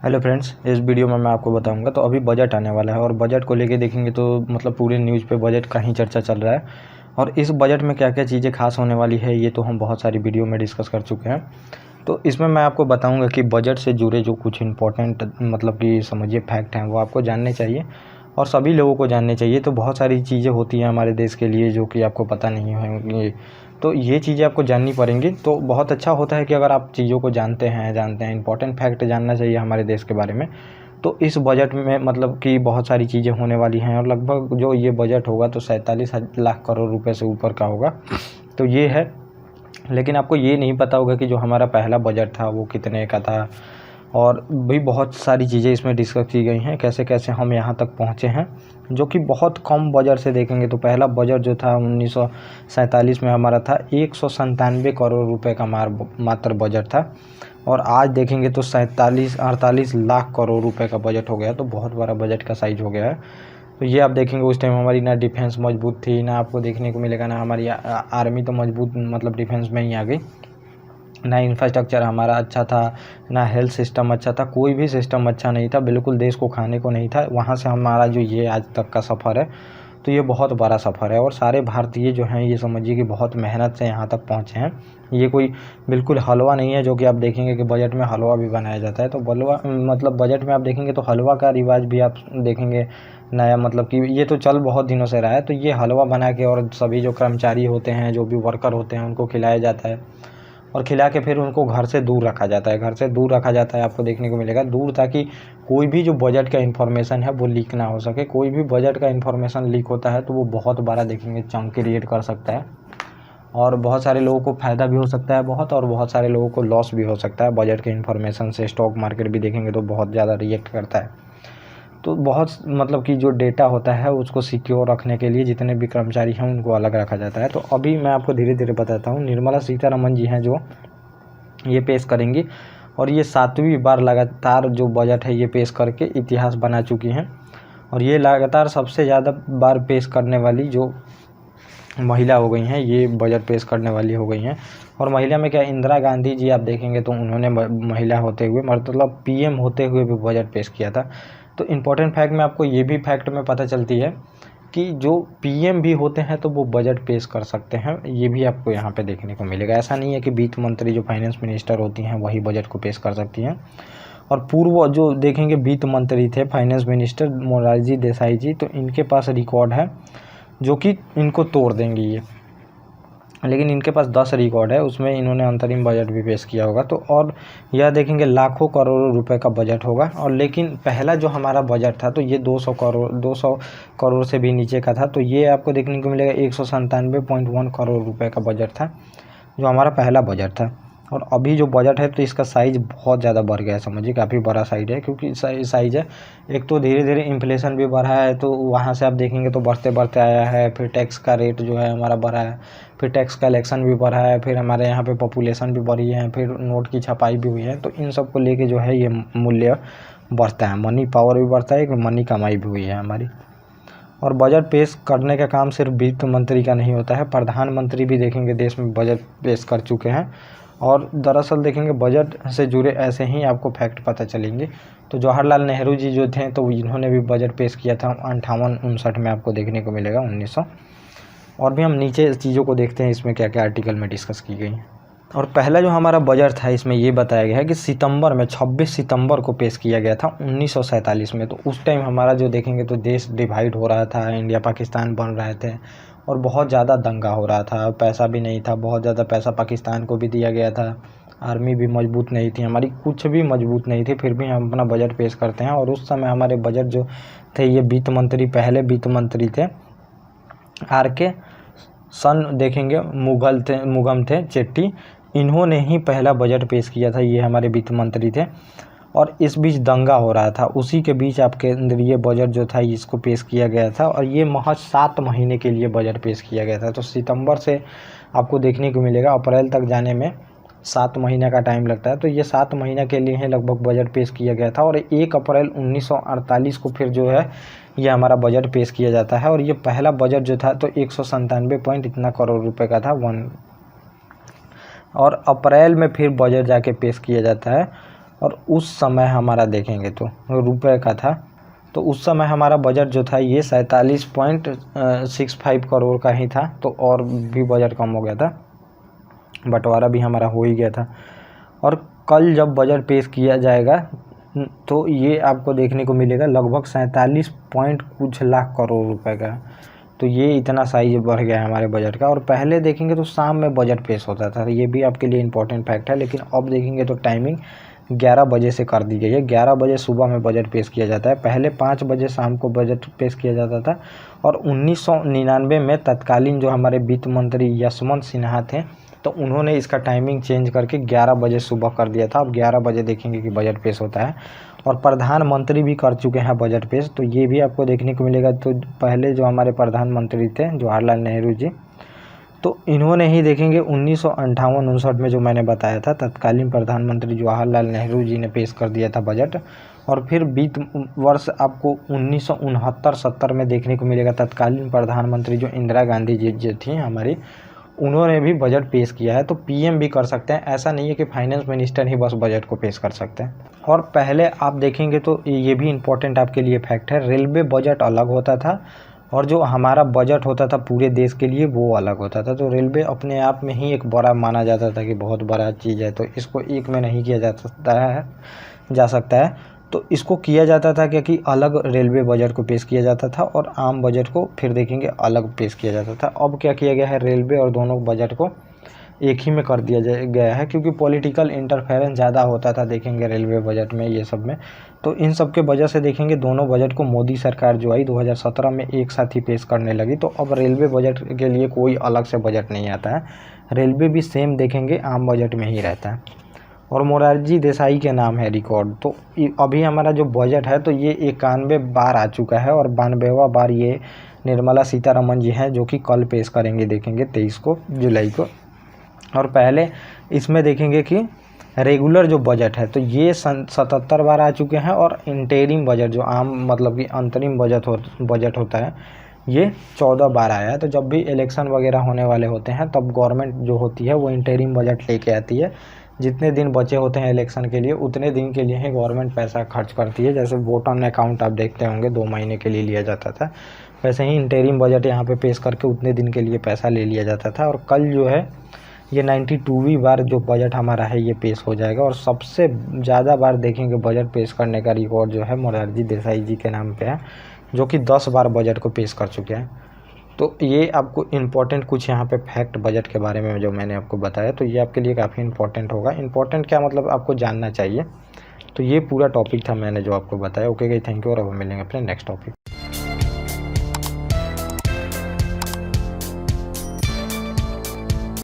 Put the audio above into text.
Hello friends, इस video में मैं आपको बताऊंगा। तो अभी बजट आने वाला है और बजट को लेके देखेंगे तो मतलब पूरे न्यूज़ पे बजट का ही चर्चा चल रहा है। और इस बजट में क्या क्या चीज़ें खास होने वाली है ये तो हम बहुत सारी वीडियो में डिस्कस कर चुके हैं। तो इसमें मैं आपको बताऊंगा कि बजट से जुड़े जो कुछ इंपॉर्टेंट मतलब कि समझिए फैक्ट हैं वो आपको जानने चाहिए और सभी लोगों को जानने चाहिए। तो बहुत सारी चीज़ें होती हैं हमारे देश के लिए जो कि आपको पता नहीं होंगी, तो ये चीज़ें आपको जाननी पड़ेंगी। तो बहुत अच्छा होता है कि अगर आप चीज़ों को जानते हैं इंपॉर्टेंट फैक्ट जानना चाहिए हमारे देश के बारे में। तो इस बजट में मतलब कि बहुत सारी चीज़ें होने वाली हैं और लगभग जो ये बजट होगा तो 47 लाख करोड़ रुपए से ऊपर का होगा। तो ये है, लेकिन आपको ये नहीं पता होगा कि जो हमारा पहला बजट था वो कितने का था। और भी बहुत सारी चीज़ें इसमें डिस्कस की गई हैं, कैसे कैसे हम यहाँ तक पहुँचे हैं, जो कि बहुत कम बजट से देखेंगे तो पहला बजट जो था 1947 में हमारा था 197 करोड़ रुपए का मात्र बजट था। और आज देखेंगे तो 48 लाख करोड़ रुपए का बजट हो गया। तो बहुत बड़ा बजट का साइज हो गया है। तो ये आप देखेंगे उस टाइम हमारी ना डिफेंस मजबूत थी, ना आपको देखने को मिलेगा ना हमारी आर्मी तो मजबूत मतलब डिफेंस में ही आ गई, ना इंफ्रास्ट्रक्चर हमारा अच्छा था, ना हेल्थ सिस्टम अच्छा था, कोई भी सिस्टम अच्छा नहीं था, बिल्कुल देश को खाने को नहीं था। वहाँ से हमारा जो ये आज तक का सफ़र है तो ये बहुत बड़ा सफ़र है और सारे भारतीय जो हैं ये समझिए कि बहुत मेहनत से यहाँ तक पहुँचे हैं। ये कोई बिल्कुल हलवा नहीं है जो कि आप देखेंगे कि बजट में हलवा भी बनाया जाता है। तो हलवा मतलब बजट में आप देखेंगे तो हलवा का रिवाज भी आप देखेंगे नया, मतलब कि ये तो चल बहुत दिनों से रहा है। तो ये हलवा बना के और सभी जो कर्मचारी होते हैं, जो भी वर्कर होते हैं, उनको खिलाया जाता है और खिला के फिर उनको घर से दूर रखा जाता है। घर से दूर रखा जाता है आपको देखने को मिलेगा दूर, ताकि कोई भी जो बजट का इन्फॉर्मेशन है वो लीक ना हो सके। कोई भी बजट का इन्फॉर्मेशन लीक होता है तो वो बहुत बड़ा देखेंगे चंक क्रिएट कर सकता है और बहुत सारे लोगों को फ़ायदा भी हो सकता है और बहुत सारे लोगों को लॉस भी हो सकता है। बजट के इन्फॉर्मेशन से स्टॉक मार्केट भी देखेंगे तो बहुत ज़्यादा रिएक्ट करता है। तो बहुत मतलब कि जो डेटा होता है उसको सिक्योर रखने के लिए जितने भी कर्मचारी हैं उनको अलग रखा जाता है। तो अभी मैं आपको धीरे धीरे बताता हूँ। निर्मला सीतारमण जी हैं जो ये पेश करेंगी और ये 7वीं बार लगातार जो बजट है ये पेश करके इतिहास बना चुकी हैं। और ये लगातार सबसे ज़्यादा बार पेश करने वाली जो महिला हो गई हैं, ये बजट पेश करने वाली हो गई हैं। और महिला में क्या, इंदिरा गांधी जी आप देखेंगे तो उन्होंने महिला होते हुए मतलब पीएम होते हुए भी बजट पेश किया था। तो इम्पोर्टेंट फैक्ट में आपको ये भी फैक्ट में पता चलती है कि जो पीएम भी होते हैं तो वो बजट पेश कर सकते हैं। ये भी आपको यहाँ पे देखने को मिलेगा। ऐसा नहीं है कि वित्त मंत्री जो फाइनेंस मिनिस्टर होती हैं वही बजट को पेश कर सकती हैं। और पूर्व जो देखेंगे वित्त मंत्री थे फाइनेंस मिनिस्टर मोरारजी देसाई जी, तो इनके पास रिकॉर्ड है जो कि इनको तोड़ देंगे ये, लेकिन इनके पास 10 रिकॉर्ड है, उसमें इन्होंने अंतरिम बजट भी पेश किया होगा। तो और यह देखेंगे लाखों करोड़ों रुपए का बजट होगा। और लेकिन पहला जो हमारा बजट था तो ये 200 करोड़ से भी नीचे का था। तो ये आपको देखने को मिलेगा 197.1 करोड़ रुपए का बजट था जो हमारा पहला बजट था। और अभी जो बजट है तो इसका साइज़ बहुत ज़्यादा बढ़ गया है, समझिए काफ़ी बड़ा साइज है, क्योंकि साइज़ है। एक तो धीरे धीरे इन्फ्लेशन भी बढ़ा है, तो वहाँ से आप देखेंगे तो बढ़ते बढ़ते आया है। फिर टैक्स का रेट जो है हमारा बढ़ा है, फिर टैक्स कलेक्शन भी बढ़ा है, फिर हमारे यहाँ पे पॉपुलेशन भी बढ़ी है, फिर नोट की छपाई भी हुई है। तो इन सब को लेके जो है ये मूल्य बढ़ता है, मनी पावर भी बढ़ता है, मनी कमाई भी हुई है हमारी। और बजट पेश करने का काम सिर्फ वित्त मंत्री का नहीं होता है, प्रधानमंत्री भी देखेंगे देश में बजट पेश कर चुके हैं। और दरअसल देखेंगे बजट से जुड़े ऐसे ही आपको फैक्ट पता चलेंगे। तो जवाहरलाल नेहरू जी जो थे तो इन्होंने भी बजट पेश किया था 58-59 में, आपको देखने को मिलेगा 1900। और भी हम नीचे चीज़ों को देखते हैं इसमें क्या क्या आर्टिकल में डिस्कस की गई। और पहला जो हमारा बजट था इसमें ये बताया गया है कि सितंबर में 26 सितंबर को पेश किया गया था 1947 में। तो उस टाइम हमारा जो देखेंगे तो देश डिवाइड हो रहा था, इंडिया पाकिस्तान बन रहे थे और बहुत ज़्यादा दंगा हो रहा था। पैसा भी नहीं था, बहुत ज़्यादा पैसा पाकिस्तान को भी दिया गया था, आर्मी भी मजबूत नहीं थी हमारी, कुछ भी मजबूत नहीं थी, फिर भी हम अपना बजट पेश करते हैं। और उस समय हमारे बजट जो थे ये वित्त मंत्री, पहले वित्त मंत्री थे RK सन देखेंगे मुगम थे चेट्टी, इन्होंने ही पहला बजट पेश किया था। ये हमारे वित्त मंत्री थे और इस बीच दंगा हो रहा था, उसी के बीच आप केंद्रीय बजट जो था इसको पेश किया गया था। और ये महज 7 महीने के लिए बजट पेश किया गया था। तो सितंबर से आपको देखने को मिलेगा अप्रैल तक जाने में 7 महीने का टाइम लगता है। तो ये 7 महीने के लिए लगभग बजट पेश किया गया था। और 1 अप्रैल 1948 को फिर जो है ये हमारा बजट पेश किया जाता है। और ये पहला बजट जो था तो 197 पॉइंट इतना करोड़ रुपए का था और अप्रैल में फिर बजट जाके पेश किया जाता है और उस समय हमारा देखेंगे तो रुपए का था, तो उस समय हमारा बजट जो था ये 47.65 करोड़ का ही था। तो और भी बजट कम हो गया था, बंटवारा भी हमारा हो ही गया था। और कल जब बजट पेश किया जाएगा तो ये आपको देखने को मिलेगा लगभग 47 पॉइंट कुछ लाख करोड़ रुपए का। तो ये इतना साइज बढ़ गया है हमारे बजट का। और पहले देखेंगे तो शाम में बजट पेश होता था, ये भी आपके लिए इम्पोर्टेंट फैक्ट है। लेकिन अब देखेंगे तो टाइमिंग 11 बजे से कर दी गई है। 11 बजे सुबह में बजट पेश किया जाता है। पहले 5 बजे शाम को बजट पेश किया जाता था। और 1999 में तत्कालीन जो हमारे वित्त मंत्री यशवंत सिन्हा थे, तो उन्होंने इसका टाइमिंग चेंज करके 11 बजे सुबह कर दिया था। अब 11 बजे देखेंगे कि बजट पेश होता है। और प्रधानमंत्री भी कर चुके हैं बजट पेश, तो ये भी आपको देखने को मिलेगा। तो पहले जो हमारे प्रधानमंत्री थे जवाहरलाल नेहरू जी, तो इन्होंने ही देखेंगे 1958-59 में जो मैंने बताया था, तत्कालीन प्रधानमंत्री जवाहरलाल नेहरू जी ने पेश कर दिया था बजट। और फिर वित्त वर्ष आपको 1969-70 में देखने को मिलेगा, तत्कालीन प्रधानमंत्री जो इंदिरा गांधी जी जो थी हमारी, उन्होंने भी बजट पेश किया है। तो पीएम भी कर सकते हैं, ऐसा नहीं है कि फाइनेंस मिनिस्टर ही बस बजट को पेश कर सकते हैं। और पहले आप देखेंगे तो ये भी इम्पोर्टेंट आपके लिए फैक्ट है, रेलवे बजट अलग होता था और जो हमारा बजट होता था पूरे देश के लिए वो अलग होता था। तो रेलवे अपने आप में ही एक बड़ा माना जाता था कि बहुत बड़ा चीज़ है, तो इसको एक में नहीं किया जा सकता है। तो इसको किया जाता था क्योंकि अलग रेलवे बजट को पेश किया जाता था और आम बजट को फिर देखेंगे अलग पेश किया जाता था। अब क्या किया गया है, रेलवे और दोनों बजट को एक ही में कर दिया गया है, क्योंकि पॉलिटिकल इंटरफेरेंस ज़्यादा होता था देखेंगे रेलवे बजट में, ये सब में। तो इन सब के वजह से देखेंगे दोनों बजट को मोदी सरकार जो आई 2017 में एक साथ ही पेश करने लगी। तो अब रेलवे बजट के लिए कोई अलग से बजट नहीं आता है, रेलवे भी सेम देखेंगे आम बजट में ही रहता है। और मोरारजी देसाई के नाम है रिकॉर्ड। तो अभी हमारा जो बजट है तो ये 91 बार आ चुका है और 92वां बार ये निर्मला सीतारमण जी हैं जो कि कल पेश करेंगे देखेंगे 23 जुलाई को। और पहले इसमें देखेंगे कि रेगुलर जो बजट है तो ये 77 बार आ चुके हैं और इंटरिम बजट जो आम मतलब कि अंतरिम बजट होता है ये 14 बार आया है। तो जब भी इलेक्शन वगैरह होने वाले होते हैं तब गवर्नमेंट जो होती है वो इंटरिम बजट लेके आती है। जितने दिन बचे होते हैं इलेक्शन के लिए उतने दिन के लिए ही गवर्नमेंट पैसा खर्च करती है। जैसे वोट ऑन अकाउंट आप देखते होंगे 2 महीने के लिए लिया जाता था, वैसे ही इंटरिम बजट यहाँ पे पेश करके उतने दिन के लिए पैसा ले लिया जाता था। और कल जो है ये 92वीं बार जो बजट हमारा है ये पेश हो जाएगा। और सबसे ज़्यादा बार देखेंगे बजट पेश करने का रिकॉर्ड जो है मोरारजी देसाई जी के नाम पे है, जो कि 10 बार बजट को पेश कर चुके हैं। तो ये आपको इम्पोर्टेंट कुछ यहाँ पे फैक्ट बजट के बारे में जो मैंने आपको बताया, तो ये आपके लिए काफ़ी इम्पोर्टेंट होगा। इम्पोर्टेंट क्या मतलब आपको जानना चाहिए। तो ये पूरा टॉपिक था मैंने जो आपको बताया। ओके गाइस, थैंक यू और अब मिलेंगे अपने नेक्स्ट टॉपिक।